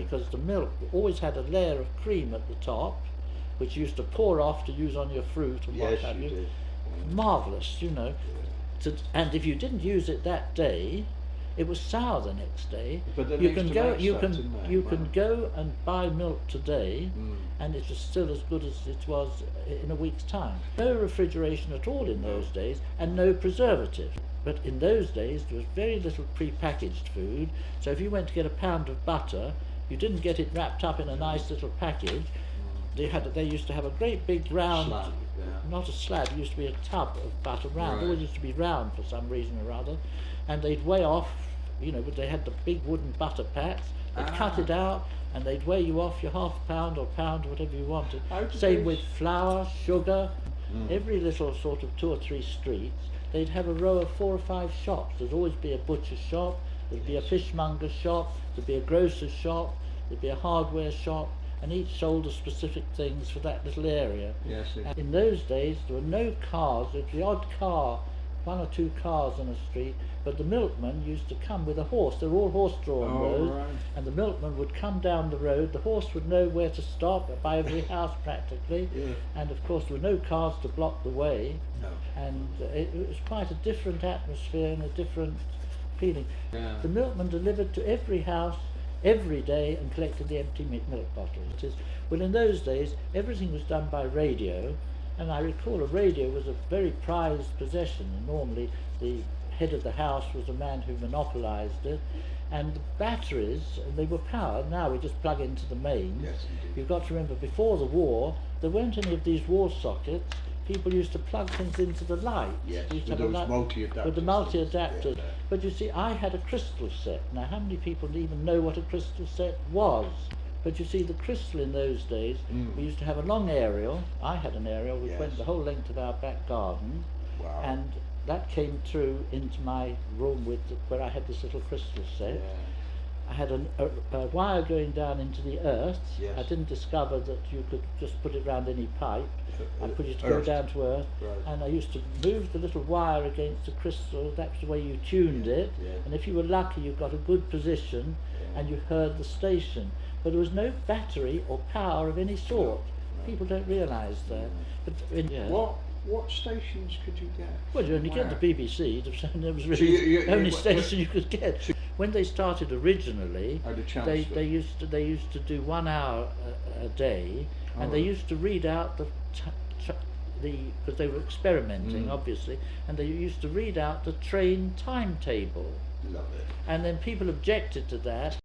because the milk always had a layer of cream at the top, which you used to pour off to use on your fruit and what Yes, have you. did. Marvellous, you know. And if you didn't use it that day, it was sour the next day. But they You used can to go, make you stuff, can, didn't they? you Wow. can go and buy milk today, Mm. and it is still as good as it was in a week's time. No refrigeration at all in those days, and no preservative. But in those days there was very little pre-packaged food, so if you went to get a pound of butter, you didn't get it wrapped up in a nice little package. They used to have a great big round, Slab, yeah. not a slab, it used to be a tub of butter round, Right. always used to be round for some reason or other, and they'd weigh off, you know, but they had the big wooden butter pats, they'd cut it out, and they'd weigh you off your half pound or pound, whatever you wanted. How did Same they- with flour, sugar, every little sort of 2 or 3 streets, they'd have a row of 4 or 5 shops. There'd always be a butcher's shop, there'd be a fishmonger's shop, there'd be a grocer's shop, there'd be a hardware shop, and each sold the specific things for that little area. Yes, it- And in those days there were no cars, there was the odd car, 1 or 2 cars on a street, but the milkman used to come with a horse. They were all horse-drawn Oh, roads, right. and the milkman would come down the road, the horse would know where to stop by every house practically, Yeah. and of course there were no cars to block the way, No. and it was quite a different atmosphere and a different feeling. Yeah. The milkman delivered to every house every day and collected the empty milk bottles. Well, in those days everything was done by radio, and I recall a radio was a very prized possession, and normally the head of the house was a man who monopolised it, and the batteries, they were powered. Now we just plug into the mains. Yes, indeed. You've got to remember, before the war there weren't any of these wall sockets. People used to plug things into the lights. Yes, They used to with have a those multi-adapters. with the multi-adapters. Yeah. But you see, I had a crystal set. Now, how many people even know what a crystal set was? But you see, the crystal in those days, we used to have a long aerial. I had an aerial which Yes. went the whole length of our back garden, Wow. and that came through into my room where I had this little crystal set. Yeah. I had a wire going down into the earth. Yes. I didn't discover that you could just put it round any pipe. I put it to go Earth. down to earth, Right. and I used to move the little wire against the crystal. That's the way you tuned it, yeah. and if you were lucky you got a good position Yeah. and you heard the station. But there was no battery or power of any sort. no. People don't realise that. But What stations could you get? well, you only get Wow. the BBC. That was So really you- the only you- station you could get. When they started originally, Oh, the they Chelmsford. used to do 1 hour a day, and they right. used to read out because they were experimenting, obviously, and they used to read out the train timetable. Love it. And then people objected to that.